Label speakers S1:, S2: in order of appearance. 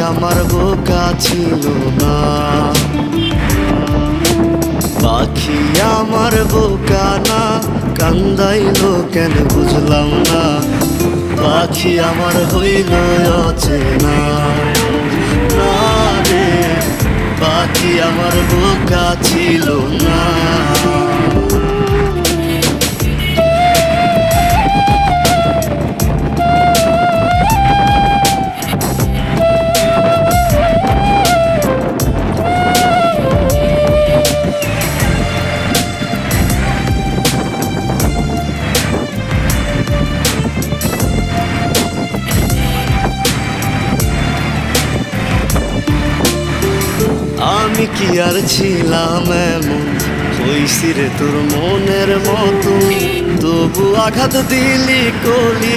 S1: আমার বোকা ছিল না, পাখি আমার বোকা না, কান্দাইলো কেন বুঝলাম না, পাখি আমার হইল অচেনা। না রে, পাখি আমার বোকা ছিল না। আমি কি আর ছিলাম এমন, হইছি রে তোর মনের মতো, তবু আঘাত দিলি কলি।